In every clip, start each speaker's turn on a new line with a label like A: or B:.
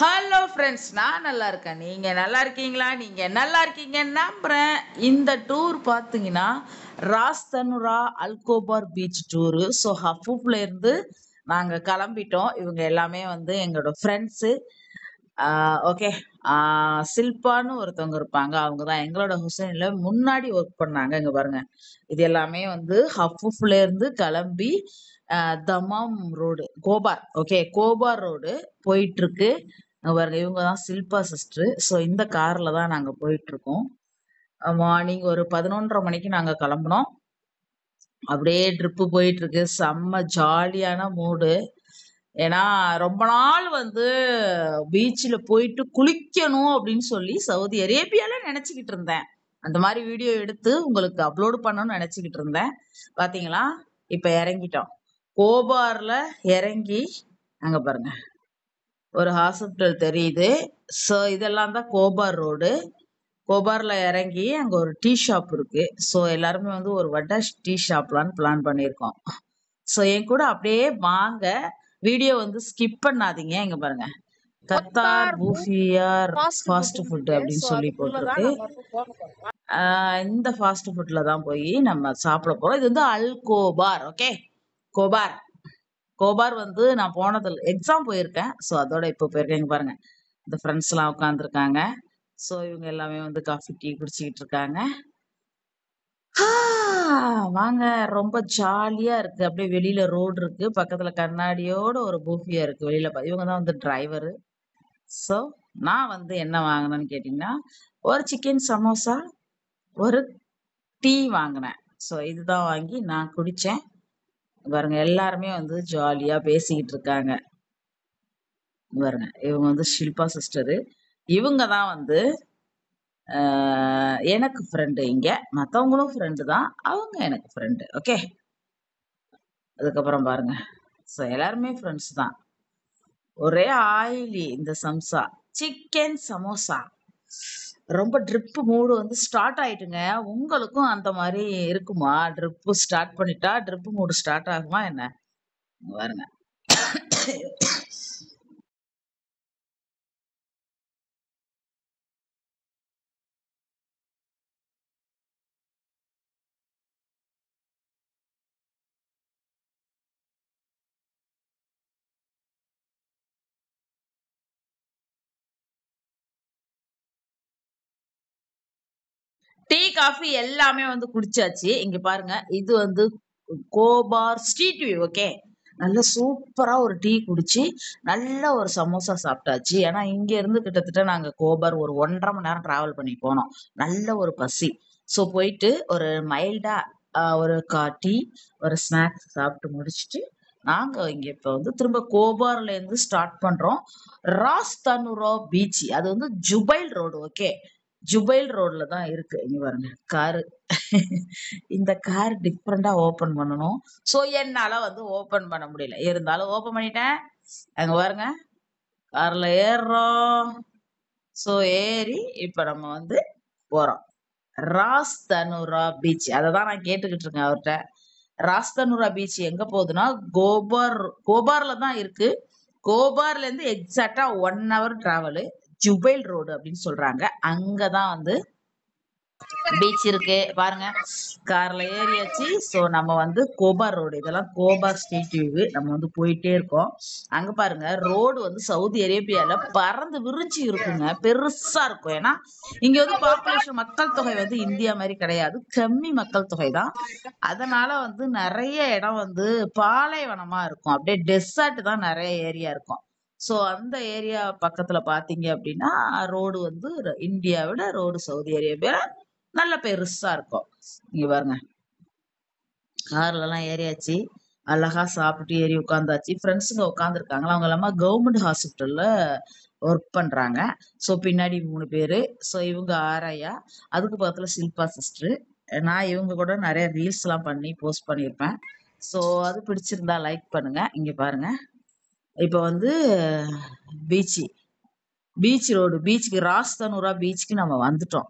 A: Hello friends, நான் நல்லா இருக்கேன். நீங்க நல்லா இருக்கீங்களா? நீங்க நல்லா இருக்கீங்கன்னு நம்புறேன். இந்த டூர் பார்த்தீங்கன்னா ராஸ்தனுரா அல்கோபார் பீச் டூரு. ஸோ ஹஃபூப்ல இருந்து நாங்க கிளம்பிட்டோம். இவங்க எல்லாமே வந்து எங்களோட ஃப்ரெண்ட்ஸு. ஓகே. சில்பான்னு ஒருத்தவங்க இருப்பாங்க. அவங்க தான் எங்களோட ஹுசைன்ல முன்னாடி ஒர்க் பண்ணாங்க. இங்க பாருங்க. இது எல்லாமே வந்து ஹஃபூப்ல இருந்து கிளம்பி Dammam road, Khobar. Okay, Khobar road போயிட்டு இருக்கு. பாருங்க, இவங்க தான் சில்பா சிஸ்டர். ஸோ இந்த கார்ல தான் நாங்க போயிட்டு இருக்கோம். மார்னிங் ஒரு 11:30 மணிக்கு நாங்க கிளம்புனோம். அப்படியே ட்ரிப்பு போயிட்டு இருக்கு. செம்ம ஜாலியான மூடு. ஏன்னா ரொம்ப நாள் வந்து பீச்சில் போயிட்டு குளிக்கணும் அப்படின்னு சொல்லி சவுதி அரேபியால நினைச்சுக்கிட்டு இருந்தேன். அந்த மாதிரி வீடியோ எடுத்து உங்களுக்கு அப்லோடு பண்ணணும்னு நினைச்சுக்கிட்டு இருந்தேன். பாத்தீங்களா, இப்ப இறங்கிட்டோம். கோபார்ல இறங்கி அங்க பாருங்க ஒரு ஹாஸ்பிட்டல் தெரியுது. ஸோ இதெல்லாம் தான் கோபார் ரோடு. கோபார்ல இறங்கி அங்க ஒரு டீ ஷாப் இருக்கு. ஸோ எல்லாருமே வந்து ஒரு வட்டா டீ ஷாப்லான்னு பிளான் பண்ணியிருக்கோம். ஸோ என் கூட அப்படியே வாங்க. வீடியோ வந்து ஸ்கிப் பண்ணாதீங்க. இங்க பாருங்க, கத்தார் பூஃபியார் ஃபாஸ்ட் ஃபுட் அப்படின்னு சொல்லி போட்டிருக்கு. இந்த ஃபாஸ்ட் ஃபுட்ல தான் போய் நம்ம சாப்பிட போறோம். இது வந்து அல் கோபார். ஓகே, கோபார். கோபார் வந்து நான் போனதில்ல, எக்ஸாம் போயிருக்கேன். ஸோ அதோட இப்போ போயிருக்கேன். இங்க பாருங்க, இந்த ஃப்ரெண்ட்ஸ் எல்லாம் உட்காந்துருக்காங்க. ஸோ இவங்க எல்லாமே வந்து காஃபி டீ குடிச்சிக்கிட்டு இருக்காங்க. வாங்க, ரொம்ப ஜாலியா இருக்கு. அப்படியே வெளியில ரோடு இருக்கு, பக்கத்துல கண்ணாடியோட ஒரு பூஃபியா இருக்கு. வெளியில இவங்க தான் வந்து டிரைவரு. ஸோ நான் வந்து என்ன வாங்கினேன்னு கேட்டிங்கன்னா, ஒரு சிக்கன் சமோசா, ஒரு டீ வாங்கினேன். ஸோ இதுதான் வாங்கி நான் குடிச்சேன். பாருங்க, எல்லாருமே வந்து ஜாலியா பேசிக்கிட்டு இருக்காங்க. பாருங்க, இவங்க வந்து ஷில்பா சிஸ்டரு. இவங்க தான் வந்து எனக்கு ஃப்ரெண்டு. இங்க மற்றவங்களும் ஃப்ரெண்டு தான், அவங்க எனக்கு ஃப்ரெண்டு. ஓகே. அதுக்கப்புறம் பாருங்க, ஸோ எல்லாருமே ஃப்ரெண்ட்ஸ் தான். ஒரே ஆயிலி இந்த சம்சா, சிக்கன் சமோசா. ரொம்ப ட்ரிப்பு மூடு வந்து ஸ்டார்ட் ஆயிட்டுங்க. உங்களுக்கும் அந்த மாதிரி இருக்குமா? ட்ரிப்பு ஸ்டார்ட் பண்ணிட்டா ட்ரிப்பு மூடு ஸ்டார்ட் ஆகுமா என்ன? பாருங்க. டீ காஃபி எல்லாமே வந்து குடிச்சாச்சு. இங்க பாருங்க, இது வந்து கோபார் ஸ்ட்ரீட் வியூ. ஓகே, நல்ல சூப்பரா ஒரு டீ குடிச்சு நல்ல ஒரு சமோசா சாப்பிட்டாச்சு. ஏன்னா இங்க இருந்து கிட்டத்தட்ட நாங்க கோபார் ஒரு 1.5 மணி நேரம் டிராவல் பண்ணி போனோம். நல்ல ஒரு பசி. ஸோ போயிட்டு ஒரு மைல்டா ஒரு டீ, ஒரு ஸ்நாக்ஸ் சாப்பிட்டு முடிச்சுட்டு நாங்க இங்க இப்ப வந்து திரும்ப கோபார்ல இருந்து ஸ்டார்ட் பண்றோம். ராஸ் தனுரா பீச், அது வந்து ஜுபைல் ரோடு. ஓகே, ஜுபைல் ரோட்ல தான் இருக்கு. இங்க பாருங்க காரு. இந்த கார் டிஃப்ரெண்டா ஓபன் பண்ணணும். சோ என்னால வந்து ஓபன் பண்ண முடியல, இருந்தாலும் ஓபன் பண்ணிட்டேன். அங்க பாருங்க, கார்ல ஏறுறோம். சோ ஏறி இப்ப நம்ம வந்து போறோம் ராஸ் தனுரா பீச். அததான் நான் கேட்டுக்கிட்டு இருக்கேன் அவர்கிட்ட. ராஸ் தனுரா பீச் எங்க போகுதுன்னா கோபார், கோபார்ல தான் இருக்கு. கோபார்ல இருந்து எக்ஸாக்டா 1 hour டிராவலு. ஜுபைல் ரோடு அப்படின்னு சொல்றாங்க. அங்கதான் வந்து பீச் இருக்கு. பாருங்க, கார்ல ஏறியாச்சு. சோ நம்ம வந்து கோபார் ரோடு, இதெல்லாம் கோபார் ஸ்ட்ரீட் வியூ. நம்ம வந்து போயிட்டே இருக்கோம். அங்க பாருங்க, ரோடு வந்து சவுதி அரேபியால பறந்து விரிச்சு இருக்குங்க, பெருசா இருக்கும். ஏன்னா இங்க வந்து பாப்புலேஷன், மக்கள் தொகை வந்து இந்தியா மாதிரி கிடையாது, கம்மி மக்கள் தொகை தான். அதனால வந்து நிறைய இடம் வந்து பாலைவனமா இருக்கும். அப்படியே டெசர்ட் தான் நிறைய ஏரியா இருக்கும். சோ அந்த ஏரியா பக்கத்துல பாத்தீங்க அப்படின்னா ரோடு வந்து இந்தியாவிட ரோடு சவுதி அரேபியா நல்ல பெருசா இருக்கும். இங்க பாருங்க, கார்ல எல்லாம் ஏறியாச்சு. அழகா சாப்பிட்டு ஏறி உட்காந்தாச்சு. ஃப்ரெண்ட்ஸுங்க உட்காந்துருக்காங்களா, அவங்க எல்லாமே கவர்மெண்ட் ஹாஸ்பிட்டல்ல ஒர்க் பண்றாங்க. ஸோ பின்னாடி 3 பேரு. ஸோ இவங்க ஆராயா, அதுக்கு பக்கத்துல ஷில்பா சிஸ்டர். நான் இவங்க கூட நிறைய ரீல்ஸ் எல்லாம் பண்ணி போஸ்ட் பண்ணியிருப்பேன். ஸோ அது பிடிச்சிருந்தா லைக் பண்ணுங்க. இங்க பாருங்க, இப்ப வந்து பீச், பீச் ரோடு, பீச்சுக்கு ராஸ் தனுரா பீச்சுக்கு நம்ம வந்துட்டோம்.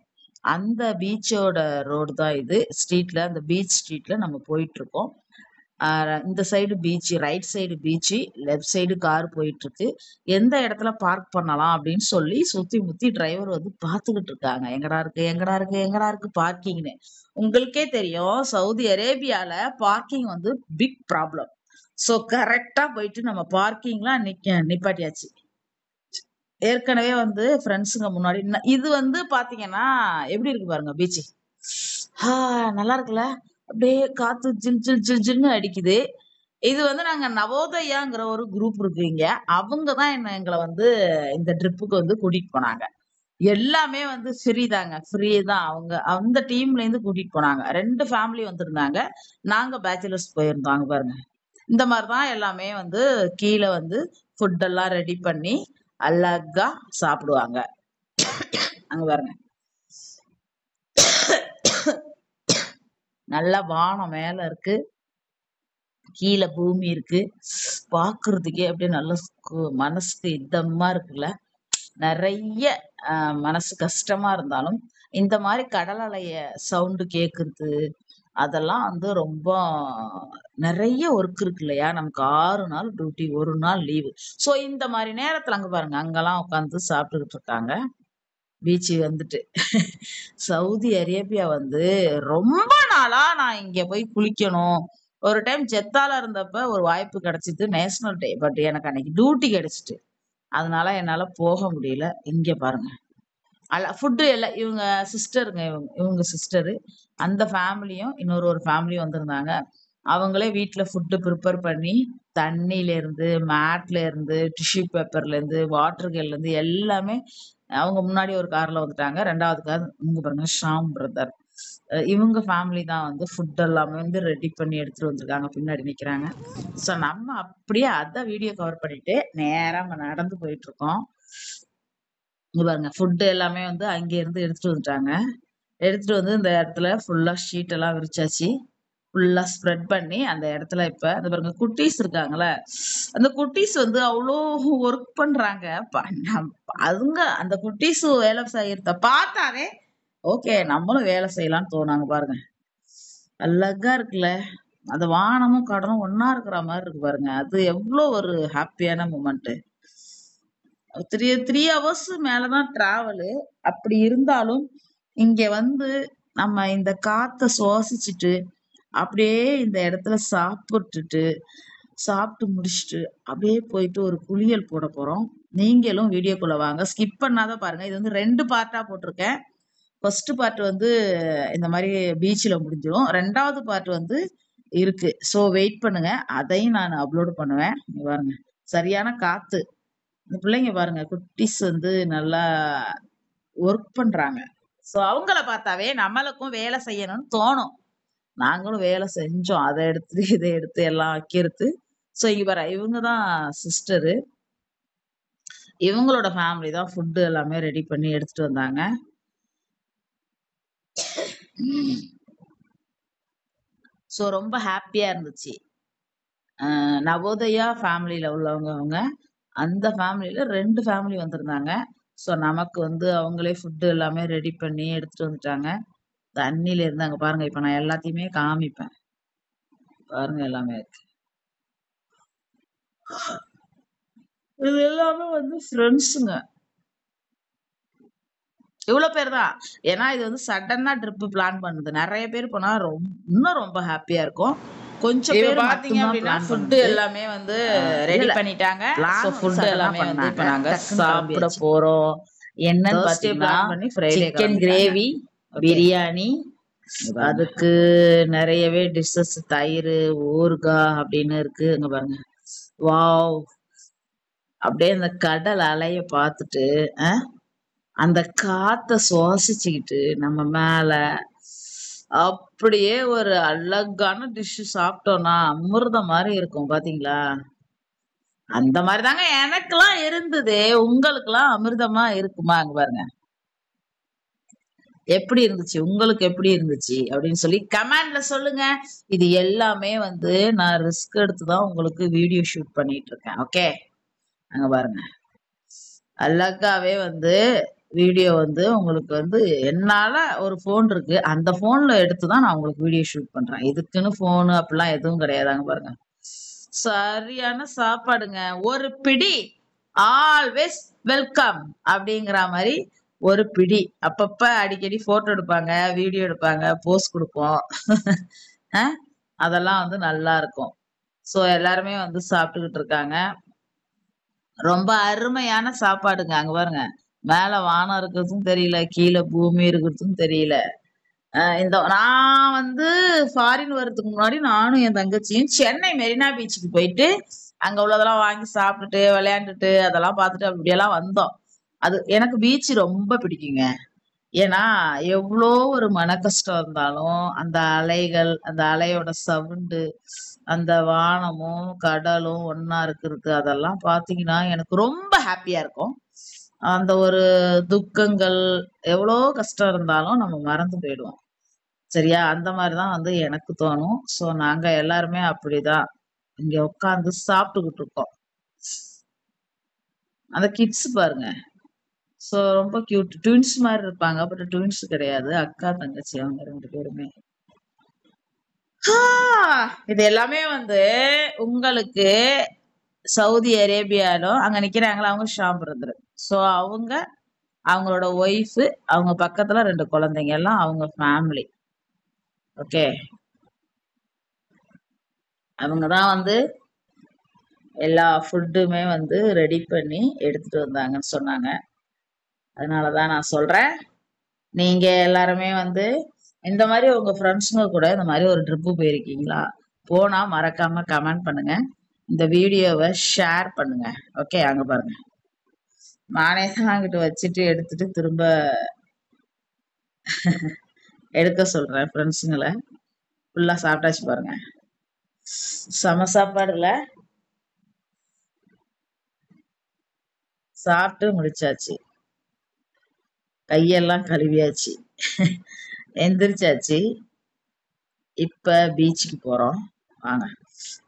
A: அந்த பீச்சோட ரோடு தான் இது. ஸ்ட்ரீட்ல, அந்த பீச் ஸ்ட்ரீட்ல நம்ம போயிட்டு இருக்கோம். இந்த side beach, right side beach, left side car போயிட்டு இருக்கு. எந்த இடத்துல பார்க் பண்ணலாம் அப்படின்னு சொல்லி சுத்தி முத்தி டிரைவர் வந்து பாத்துக்கிட்டு இருக்காங்க. எங்கடா இருக்கு, எங்கடா இருக்கு, எங்கடா இருக்கு பார்க்கிங்னு. உங்களுக்கே தெரியும் சவுதி அரேபியால பார்க்கிங் வந்து பிக் ப்ராப்ளம். சோ கரெக்டா போயிட்டு நம்ம பார்க்கிங்லாம் நிப்பாட்டியாச்சு. ஏற்கனவே வந்து ஃப்ரெண்ட்ஸுங்க முன்னாடி இது வந்து பாத்தீங்கன்னா எப்படி இருக்கு பாருங்க பீச். நல்லா இருக்குல்ல, அப்படியே காத்து ஜில் ஜில் ஜில் ஜில்னு அடிக்குது. இது வந்து நாங்க நவோதயாங்கிற ஒரு குரூப் இருக்குங்க. அவங்க தான் எங்களை வந்து இந்த ட்ரிப்புக்கு வந்து கூட்டிட்டு போனாங்க. எல்லாமே வந்து ஃப்ரீ தாங்க, ஃப்ரீ தான். அவங்க அந்த டீம்ல இருந்து கூட்டிட்டு போனாங்க. 2 ஃபேமிலி வந்திருந்தாங்க. நாங்க பேச்சுலர்ஸ் போயிருந்தோம் பாருங்க. இந்த மாதிரி தான் எல்லாமே வந்து கீழே வந்து ஃபுட் எல்லாம் ரெடி பண்ணி அழகா சாப்பிடுவாங்க. அங்க பாருங்க, நல்லா வானம் மேல இருக்கு, கீழே பூமி இருக்கு. பாக்குறதுக்கே அப்படியே நல்ல மனசுக்கு இதமா இருக்குல்ல. நிறைய மனசு கஷ்டமா இருந்தாலும் இந்த மாதிரி கடல் அலைய சவுண்டு கேக்குறது, அதெல்லாம் வந்து ரொம்ப நிறைய ஒர்க் இருக்கு இல்லையா. நமக்கு 6 நாள் டியூட்டி, 1 நாள் லீவு. சோ இந்த மாதிரி நேரத்துல அங்க பாருங்க, அங்கெல்லாம் உட்காந்து சாப்பிட்டுக்கிட்டு இருக்காங்க. பீச் வந்துட்டு சவுதி அரேபியா வந்து ரொம்ப நாளா நான் இங்க போய் குளிக்கணும். ஒரு டைம் ஜெத்தால இருந்தப்ப ஒரு வாய்ப்பு கிடைச்சிது, நேஷனல் டே. பட் எனக்கு அன்னைக்கு டியூட்டி கிடைச்சிட்டு, அதனால என்னால போக முடியல. இங்க பாருங்க, ஃபுட்டு எல்லாம் இவங்க சிஸ்டருங்க, இவங்க சிஸ்டரு, அந்த ஃபேமிலியும் இன்னொரு ஒரு ஃபேமிலியும் வந்திருந்தாங்க. அவங்களே வீட்டுல ஃபுட்டு ப்ரிப்பேர் பண்ணி தண்ணியில இருந்து, மேட்ல இருந்து, டிஷ்யூ பேப்பர்ல இருந்து, வாட்டர் கேன்ல இருந்து எல்லாமே அவங்க முன்னாடி ஒரு கார்ல வந்துட்டாங்க. 2வது கார் இங்க பாருங்க, ஷாம் பிரதர், இவங்க ஃபேமிலி தான் வந்து ஃபுட் எல்லாமே வந்து ரெடி பண்ணி எடுத்துட்டு வந்திருக்காங்க. பின்னாடி நிக்கிறாங்க. ஸோ நம்ம அப்படியே அதான் வீடியோ கவர் பண்ணிட்டு நேரா நடந்து போயிட்டு இருக்கோம். இங்க பாருங்க, ஃபுட் எல்லாமே வந்து அங்க இருந்து எடுத்துட்டு வந்துட்டாங்க. எடுத்துட்டு வந்து இந்த இடத்துல ஃபுல்லா ஷீட் எல்லாம் விரிச்சாச்சு. ஃபுல்லா ஸ்ப்ரெட் பண்ணி அந்த இடத்துல இப்ப இந்த பாருங்க குட்டீஸ் இருக்காங்கல்ல, அந்த குட்டீஸ் வந்து அவ்வளோ ஒர்க் பண்றாங்க. அதுங்க அந்த குட்டீஸ் வேலை செய்யறத பார்த்தாவே ஓகே நம்மளும் வேலை செய்யலாம்னு தோணாங்க பாருங்க. அழகா இருக்குல்ல, அந்த வானமும் கடலும் ஒன்னா இருக்கிற மாதிரி இருக்கு பாருங்க. அது எவ்வளவு ஒரு ஹாப்பியான மூமெண்ட். 3 ஹவர்ஸ் மேலதான் டிராவலு. அப்படி இருந்தாலும் இங்க வந்து நம்ம இந்த காத்த சுவாசிச்சுட்டு அப்படியே இந்த இடத்துல சாப்பிட்டு முடிச்சுட்டு அப்படியே போயிட்டு ஒரு குளியல் போட போறோம். நீங்களும் வீடியோக்குள்ள வாங்க, ஸ்கிப் பண்ணாத பாருங்க. இது வந்து 2 பார்ட்டா போட்டிருக்கேன். ஃபர்ஸ்ட் பார்ட் வந்து இந்த மாதிரி பீச்ல முடிஞ்சிடும். 2வது பார்ட் வந்து இருக்கு. சோ வெயிட் பண்ணுங்க, அதையும் நான் அப்லோட் பண்ணுவேன். பாருங்க, சரியான காத்து. இந்த பிள்ளைங்க பாருங்க, குட்டீஸ் வந்து நல்லா ஒர்க் பண்றாங்க. சோ அவங்கள பார்த்தாவே நம்மளுக்கும் வேலை செய்யணும்னு தோணும். நாங்களும் வேலை செஞ்சோம். அதை எடுத்து இதை எடுத்து எல்லாம் வைக்கிறது. சோ இங்க பாரு, இவங்கதான் சிஸ்டரு, இவங்களோட ஃபேமிலி தான் ஃபுட் எல்லாமே ரெடி பண்ணி எடுத்துட்டு வந்தாங்க. சோ ரொம்ப ஹாப்பியா இருந்துச்சு. நவோதயா ஃபேமிலியில உள்ளவங்க அவங்க, அந்த ஃபேமிலியில 2 ஃபேமிலி வந்திருந்தாங்க. சோ நமக்கு வந்து அவங்களே ஃபுட் எல்லாமே ரெடி பண்ணி எடுத்துட்டு வந்துட்டாங்க. தண்ணியில இருந்து அங்க பாருங்க, இப்ப நான் எல்லாத்தையுமே காமிப்பேன் பாருங்க, எல்லாமே இருக்கு. இது எல்லாமே வந்து ஃப்ரெண்ட்ஸுங்க. இவ்வளவு பேர் தான். ஏன்னா இது வந்து சடனா ட்ரிப் பிளான் பண்ணுது. நிறைய பேர் போனா இன்னும் ரொம்ப ஹாப்பியா இருக்கும். கொஞ்சம் பேர் பாத்தீங்க அப்படின்னா ஃபுட் எல்லாமே வந்து ரெடி பண்ணிட்டாங்க. சோ ஃபுட் எல்லாமே வந்து இப்ப நாங்க சாப்பிட போறோம். என்னன்னு பாத்தீங்கன்னா சிக்கன் கிரேவி, பிரியாணி, அதுக்கு நிறையவே டிஷ்ஷஸ், தயிர், ஊறுகாய் அப்படின்னு இருக்கு. இங்க பாருங்க, வாவ். அப்படியே அந்த கடல் அலைய பார்த்துட்டு அந்த காத்த சுவாசிச்சுக்கிட்டு நம்ம மேல அப்படியே ஒரு அழகான டிஷ் சாப்பிட்டோம்னா அமிர்தம் மாதிரி இருக்கும். பாத்தீங்களா, அந்த மாதிரி தாங்க எனக்கெல்லாம் இருந்தது. உங்களுக்கு எல்லாம் அமிர்தமா இருக்குமா? அங்க பாருங்க எப்படி இருந்துச்சு, உங்களுக்கு எப்படி இருந்துச்சு அப்படின்னு சொல்லி கமெண்ட்ல சொல்லுங்க. இது எல்லாமே வந்து நான் ரிஸ்க் எடுத்துதான் உங்களுக்கு வீடியோ ஷூட் பண்ணிட்டு இருக்கேன். ஓகே, அங்க பாருங்க, அழகாவே வந்து வீடியோ வந்து உங்களுக்கு வந்து என்னால ஒரு ஃபோன் இருக்கு. அந்த ஃபோன்ல எடுத்து தான் நான் உங்களுக்கு வீடியோ ஷூட் பண்றேன். இதுக்குன்னு ஃபோனு அப்படிலாம் எதுவும் கிடையாதுங்க பாருங்க. சரியான சாப்பாடுங்க. ஒரு பிடி ஆல்வேஸ் வெல்கம் அப்படிங்கிற மாரி ஒரு பிடி. அப்பப்ப அடிக்கடி ஃபோட்டோ எடுப்பாங்க, வீடியோ எடுப்பாங்க, போஸ் குடுப்போம். அ அதெல்லாம் வந்து நல்லா இருக்கும். ஸோ எல்லாருமே வந்து சாப்பிட்டுக்கிட்டு இருக்காங்க. ரொம்ப அருமையான சாப்பாடுங்க. அங்க பாருங்க. மேல வானம் இருக்கிறதும் தெரியல. கீழ பூமி இருக்கிறதும் தெரியல. இந்த நான் வந்து ஃபாரின் வர்றதுக்கு முன்னாடி நானும் என் தங்கச்சியும் சென்னை மெரினா பீச்சுக்கு போயிட்டு, அங்க உள்ளதெல்லாம் வாங்கி சாப்பிட்டுட்டு, விளையாண்டுட்டு, அதெல்லாம் பார்த்துட்டு அப்படியெல்லாம் வந்தோம். அது எனக்கு பீச் ரொம்ப பிடிக்குங்க. ஏன்னா, எவ்ளோ ஒரு மனக்கஷ்டம் இருந்தாலும், அந்த அலைகள், அந்த அலையோட சவுண்டு, அந்த வானமும், கடலும் ஒண்ணா இருக்கிறது, அதெல்லாம் பார்த்தீங்கன்னா, எனக்கு ரொம்ப ஹேப்பியா இருக்கும். அந்த ஒரு துக்கங்கள், எவ்ளோ கஷ்டம் இருந்தாலும் நம்ம மறந்து போயிடுவோம். சரியா? அந்த மாரி தான் வந்து எனக்கு தோணும். ஸோ, நாங்க எல்லாருமே அப்படிதான். இங்க உட்கார்ந்து சாப்பிட்டுக்கிட்டு இருக்கோம். அந்த கிட்ஸ் பாருங்க. ஸோ, ரொம்ப கியூட். ட்வின்ஸ் மாரி இருப்பாங்க. பட் ட்வின்ஸ் கிடையாது. அக்கா, தங்கச்சி அவங்க 2 பேருமே. ஆ! இது எல்லாமே வந்து உங்களுக்கு சவுதி அரேபியாலும் அங்க நிக்கிறாங்கல்ல, அவங்க ஷாம் பிரதர். ஸோ, அவங்க, அவங்களோட ஒய்ஃப், அவங்க பக்கத்துல 2 குழந்தைங்க எல்லாம் அவங்க ஃபேமிலி. ஓகே. அவங்க தான் வந்து எல்லா ஃபுட்டுமே வந்து ரெடி பண்ணி எடுத்துட்டு வந்தாங்கன்னு சொன்னாங்க. அதனால தான் நான் சொல்றேன். நீங்க எல்லாருமே வந்து இந்த மாரி உங்க ஃப்ரெண்ட்ஸுங்க கூட இந்த மாரி ஒரு ட்ரிப்பு போயிருக்கீங்களா? போனா மறக்காம கமெண்ட் பண்ணுங்க. இந்த வீடியோவ ஷேர் பண்ணுங்க. ஓகே. அங்க பாருங்க. நானே தான் அங்கிட்டு வச்சுட்டு எடுத்துட்டு திரும்ப எடுக்க சொல்றேன் ஃப்ரெண்ட்ஸுங்கள. ஃபுல்லா சாப்பிட்டாச்சு பாருங்க. செம சாப்பாடுல சாப்பிட்டு முடிச்சாச்சு. கையெல்லாம் கழுவியாச்சு. எந்திரிச்சாச்சு. இப்ப பீச்சுக்கு போறோம். வாங்க.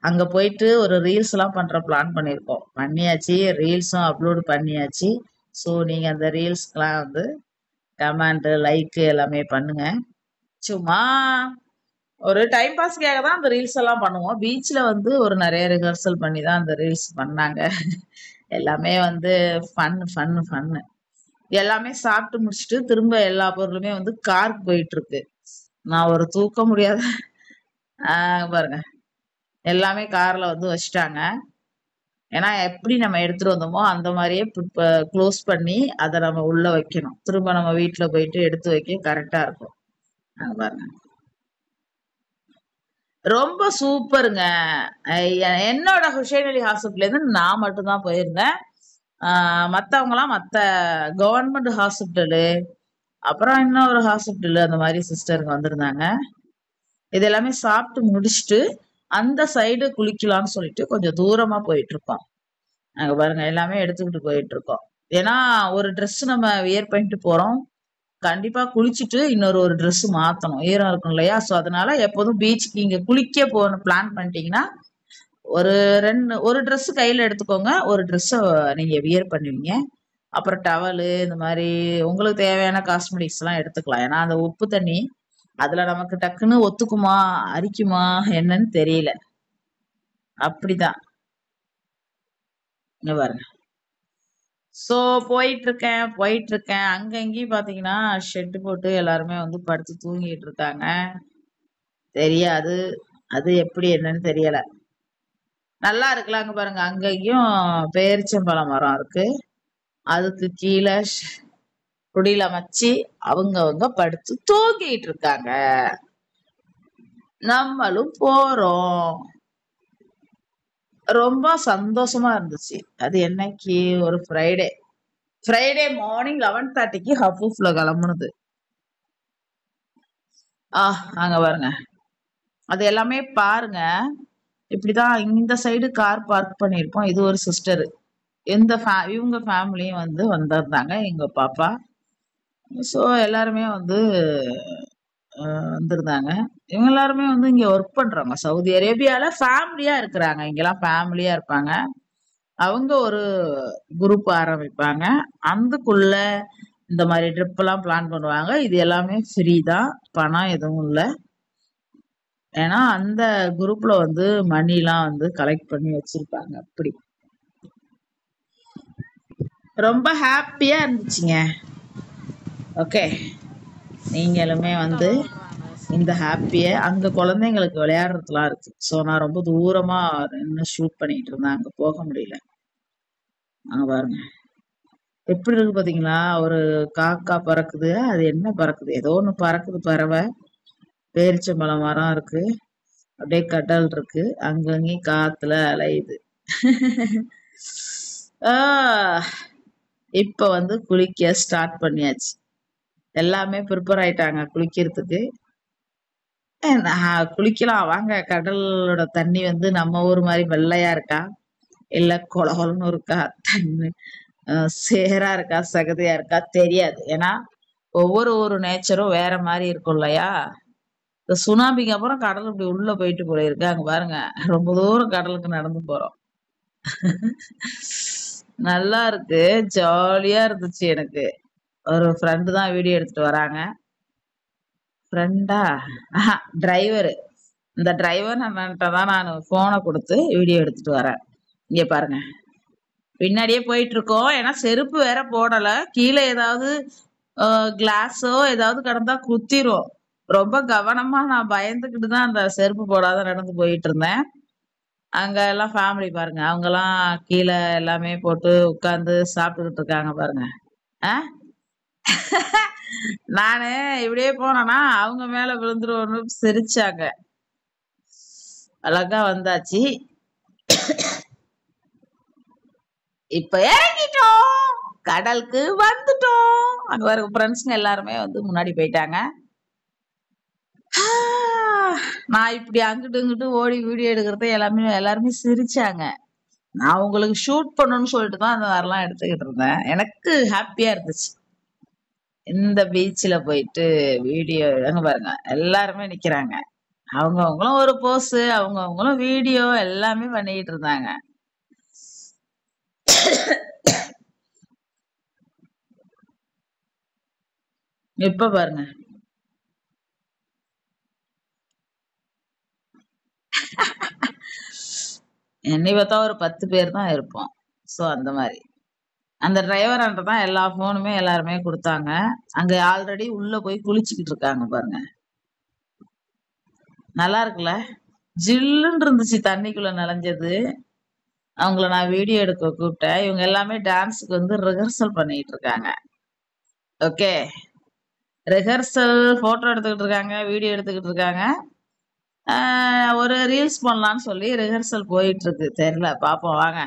A: அங்க போயிட்டு ஒரு ரீல்ஸ்லாம் பண்ற பிளான் பண்ணியிருக்கோம். பண்ணியாச்சு. ரீல்ஸும் அப்லோட் பண்ணியாச்சு. ஸோ நீங்க அந்த ரீல்ஸ்க்குலாம் வந்து கமெண்ட், லைக் எல்லாமே பண்ணுங்க. சும்மா ஒரு டைம் பாஸ்க்காக தான் அந்த ரீல்ஸ் எல்லாம் பண்ணுவோம். பீச்ல வந்து ஒரு நெறைய ரிஹர்சல் பண்ணி தான் அந்த ரீல்ஸ் பண்ணாங்க. எல்லாமே வந்து ஃபன்னு. எல்லாமே சாப்பிட்டு முடிச்சுட்டு திரும்ப எல்லா பொருளுமே வந்து காருக்கு போயிட்டு இருக்கு. நான் ஒரு தூக்க முடியாத பாருங்க. எல்லாமே கார்ல வந்து வச்சுட்டாங்க. ஏன்னா எப்படி நம்ம எடுத்துட்டு வந்தோமோ அந்த மாதிரியே க்ளோஸ் பண்ணி அதை நம்ம உள்ள வைக்கணும். திரும்ப நம்ம வீட்டுல போயிட்டு எடுத்து வைக்க கரெக்டா இருக்கும். அங்க பாருங்க. ரொம்ப சூப்பருங்க. என்னோட ஹுசைன் அலி ஹாஸ்பிட்டல்ல இருந்து நான் மட்டும்தான் போயிருந்தேன். மத்தவங்கலாம் மத்த கவர்மெண்ட் ஹாஸ்பிட்டலு, அப்புறம் இன்னொரு ஹாஸ்பிட்டலு அந்த மாதிரி சிஸ்டருங்க வந்திருந்தாங்க. இது எல்லாமே சாப்பிட்டு முடிச்சுட்டு அந்த சைடு குளிக்கலாம்னு சொல்லிட்டு கொஞ்சம் தூரமா போயிட்டு இருக்கோம். அங்க பாருங்க எல்லாமே எடுத்துக்கிட்டு போயிட்டு இருக்கோம். ஏன்னா ஒரு ட்ரெஸ் நம்ம வியர் பண்ணிட்டு போறோம். கண்டிப்பா குளிச்சுட்டு இன்னொரு ஒரு ட்ரெஸ் மாத்தணும். ஈரம் இருக்கும் இல்லையா? ஸோ அதனால எப்போதும் பீச்சுக்கு இங்க குளிக்க போகணும் பிளான் பண்ணிட்டீங்கன்னா, ஒரு ஒரு ட்ரெஸ் கையில எடுத்துக்கோங்க. ஒரு ட்ரெஸ்ஸ நீங்க வியர் பண்ணுவீங்க. அப்புறம் டவலு இந்த மாதிரி உங்களுக்கு தேவையான காஸ்மெட்டிக்ஸ் எல்லாம் எடுத்துக்கலாம். ஏன்னா அந்த உப்பு தண்ணி அதுல நமக்கு டக்குன்னு ஒத்துக்குமா, அரிக்குமா என்னன்னு தெரியல. அப்படிதான். இங்க பாருங்க. ஸோ போயிட்டுருக்கேன். அங்க இங்கேயும் பார்த்தீங்கன்னா, ஷெட் போட்டு எல்லாருமே வந்து படுத்து தூங்கிட்டு இருக்காங்க. தெரியாது. அது எப்படி என்னன்னு தெரியல. நல்லா இருக்குல்ல அங்க பாருங்க. அங்க இங்கேயும் பேரிச்சம்பழம் மரம் இருக்கு. அதுக்கு கீழ குடில அமைச்சு அவங்கவங்க படுத்து தூங்கிட்டு இருக்காங்க. நம்மளும் போறோம். ரொம்ப சந்தோஷமா இருந்துச்சு. அது என்னைக்கு ஒரு ஃப்ரைடே மார்னிங் 11:30க்கு ஹபூஃப்ல கிளம்புனது. அங்க பாருங்க. அது எல்லாமே பாருங்க. இப்படிதான் இந்த சைடு கார் பார்க் பண்ணியிருப்போம். இது ஒரு சிஸ்டர். இவங்க ஃபேமிலியும் வந்து வந்திருந்தாங்க. எங்க பாப்பா. ஸோ எல்லாருமே வந்து வந்திருந்தாங்க. இவங்க எல்லாருமே வந்து இங்க ஒர்க் பண்றவங்க. சவுதி அரேபியால ஃபேமிலியா இருக்கிறாங்க. இங்கெல்லாம் ஃபேமிலியா இருப்பாங்க. அவங்க ஒரு குரூப் ஆரம்பிப்பாங்க. அதுக்குள்ள இந்த மாதிரி ட்ரிப் எல்லாம் பிளான் பண்ணுவாங்க. இது எல்லாமே ஃப்ரீ தான், பணம் எதுவும் இல்லை. ஏன்னா அந்த குரூப்ல வந்து மணிலாம் வந்து கலெக்ட் பண்ணி வச்சிருப்பாங்க. அப்படி ரொம்ப ஹாப்பியா இருந்துச்சுங்க. ஓகே, நீங்களுமே வந்து இந்த ஹாப்பிய அங்க குழந்தைங்களுக்கு விளையாடுறதுலாம் இருக்கு. ஸோ நான் ரொம்ப தூரமா நின்று ஷூட் பண்ணிட்டு இருந்தேன், அங்க போக முடியல. அங்க பாருங்க எப்படி இருக்கு பாத்தீங்களா? ஒரு காக்கா பறக்குது. அது என்ன பறக்குது? ஏதோ ஒண்ணு பறக்குது பறவை. பேரிச்சம்பழம் மரம் இருக்கு, அப்படியே கடல் இருக்கு, அங்கங்கேயும் காத்துல அலையுது. இப்ப வந்து குளிக்க ஸ்டார்ட் பண்ணியாச்சு. எல்லாமே ப்ரிப்பேர் ஆயிட்டாங்க குளிக்கிறதுக்கு. குளிக்கலாம் வாங்க. கடலோட தண்ணி வந்து நம்ம ஊர் மாதிரி வெள்ளையா இருக்கா, இல்ல கொலகொலன்னு இருக்கா, தண்ணி சேரா இருக்கா, சகதியா இருக்கா தெரியாது. ஏன்னா ஒவ்வொரு நேச்சரும் வேற மாதிரி இருக்கும் இல்லையா? இந்த சுனாமிக்கு அப்புறம் கடல் இப்படி உள்ள போயிட்டு போயிருக்கு. அங்க பாருங்க, ரொம்ப தூரம் கடலுக்கு நடந்து போறோம். நல்லா இருக்கு, ஜாலியா இருந்துச்சு. எனக்கு ஒரு ஃப்ரெண்டு தான் வீடியோ எடுத்துட்டு வராங்க. ஃப்ரெண்டா? டிரைவரு. இந்த டிரைவர் அண்ணன்ட்ட தான் நான் போனை கொடுத்து வீடியோ எடுத்துட்டு வரேன். இங்க பாருங்க, பின்னாடியே போயிட்டு இருக்கோம். ஏன்னா செருப்பு வேற போடல. கீழே ஏதாவது கிளாஸோ ஏதாவது கிடந்தா குத்திரும். ரொம்ப கவனமா நான் பயந்துகிட்டு தான் அந்த செருப்பு போடாத நடந்து போயிட்டு இருந்தேன். அங்க எல்லாம் ஃபேமிலி பாருங்க, அவங்க எல்லாம் கீழே எல்லாமே போட்டு உட்கார்ந்து சாப்பிட்டுக்கிட்டு இருக்காங்க பாருங்க. நானு இப்படியே போனேன்னா அவங்க மேல விழுந்துருவோன்னு சிரிச்சாங்க. அழகா வந்தாச்சு. இப்ப இறங்கிட்டோம், கடலுக்கு வந்துட்டோம். அங்க வர ஃப்ரெண்ட்ஸுங்க எல்லாருமே வந்து முன்னாடி போயிட்டாங்க. நான் இப்படி அங்கிட்டு இங்கிட்டு ஓடி வீடியோ எடுக்கிறத எல்லாருமே சிரிச்சாங்க. நான் உங்களுக்கு ஷூட் பண்ணணும்னு சொல்லிட்டு தான் அந்த மாதிரிலாம் எடுத்துக்கிட்டு இருந்தேன். எனக்கு ஹாப்பியா இருந்துச்சு. இந்த பீச்சில் போயிட்டு வீடியோ அங்க பாருங்க, எல்லாருமே நிக்கிறாங்க. அவங்களும் ஒரு போஸ், அவங்களும் வீடியோ எல்லாமே பண்ணிக்கிட்டு இருந்தாங்க. இப்ப பாருங்க, என்னை பார்த்தா ஒரு 10 பேர் தான் இருப்போம். ஸோ அந்த மாதிரி அந்த டிரைவர்ன்ற தான் எல்லா போனுமே எல்லாருமே கொடுத்தாங்க. அங்க ஆல்ரெடி உள்ள போய் குளிச்சுக்கிட்டு இருக்காங்க பாருங்க. நல்லா இருக்குல்ல, ஜில்லுன்னு இருந்துச்சு தண்ணிக்குள்ள நனைஞ்சது. அவங்கள நான் வீடியோ எடுக்க கூப்பிட்டேன். இவங்க எல்லாமே டான்ஸுக்கு வந்து ரிஹர்சல் பண்ணிட்டு இருக்காங்க. ஓகே, ரிஹர்சல் போட்டோ எடுத்துக்கிட்டு இருக்காங்க, வீடியோ எடுத்துக்கிட்டு இருக்காங்க. ஒரு ரீல்ஸ் பண்ணலான்னு சொல்லி ரிஹர்சல் போயிட்டு இருக்கு. தெரியல, பாப்போம் வாங்க.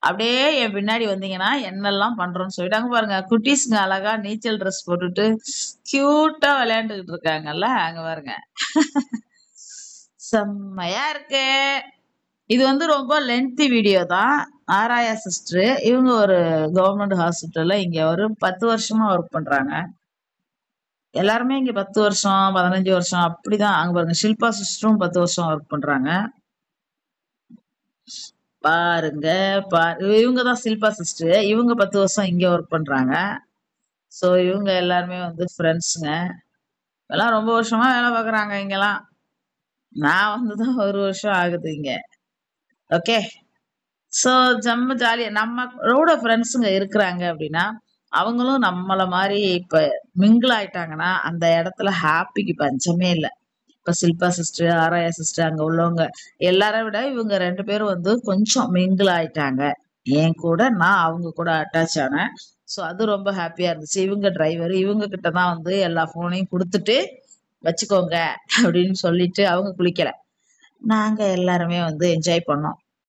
A: அப்படியே என் பின்னாடி வந்தீங்கன்னா என்னெல்லாம் பண்றோம்னு சொல்லிட்டாங்க பாருங்க. குட்டீஸ்ங்க அழகா நீச்சல் ட்ரெஸ் போட்டுட்டு கியூட்டா விளையாண்டுகிட்டு இருக்காங்கல்ல, அங்க பாருங்க. செம்மையா இருக்கு. இது வந்து ரொம்ப லென்த்தி வீடியோ தான். ஆராயா சிஸ்டர், இவங்க ஒரு கவர்மெண்ட் ஹாஸ்பிட்டல்ல இங்க ஒரு 10 வருஷமா ஒர்க் பண்றாங்க. எல்லாருமே இங்க 10 வருஷம் 15 வருஷம் அப்படிதான். அங்க பாருங்க, ஷில்பா சிஸ்டரும் 10 வருஷம் ஒர்க் பண்றாங்க. பாருங்க இவங்க தான் ஷில்பா சிஸ்டர். இவங்க 10 வருஷம் இங்க ஒர்க் பண்றாங்க. ஸோ இவங்க எல்லாருமே வந்து ஃப்ரெண்ட்ஸுங்க. எல்லாம் ரொம்ப வருஷமா வேலை பார்க்குறாங்க இங்கெல்லாம். நான் வந்துதான் 1 வருஷம் ஆகுது இங்க. ஓகே, ஸோ ஜம்ம ஜாலியா நம்மளோட ஃப்ரெண்ட்ஸுங்க இருக்கிறாங்க அப்படின்னா அவங்களும் நம்மள மாதிரி இப்ப மிங்கிள் ஆயிட்டாங்கன்னா அந்த இடத்துல ஹாப்பிக்கு பஞ்சமே இல்லை. இப்ப ஷில்பா சிஸ்டர், ஆராயா சிஸ்டர், அங்க உள்ளவங்க எல்லாரை விட இவங்க 2 பேரும் வந்து கொஞ்சம் மிங்கிள் ஆயிட்டாங்க. என் கூட நான் அவங்க கூட அட்டாச் ஆனேன். ஸோ அது ரொம்ப ஹாப்பியா இருந்துச்சு. இவங்க டிரைவர், இவங்க கிட்ட தான் வந்து எல்லா போனையும் கொடுத்துட்டு வச்சுக்கோங்க அப்படின்னு சொல்லிட்டு அவங்க குளிக்கல. நாங்க எல்லாருமே வந்து என்ஜாய் பண்ணோம்.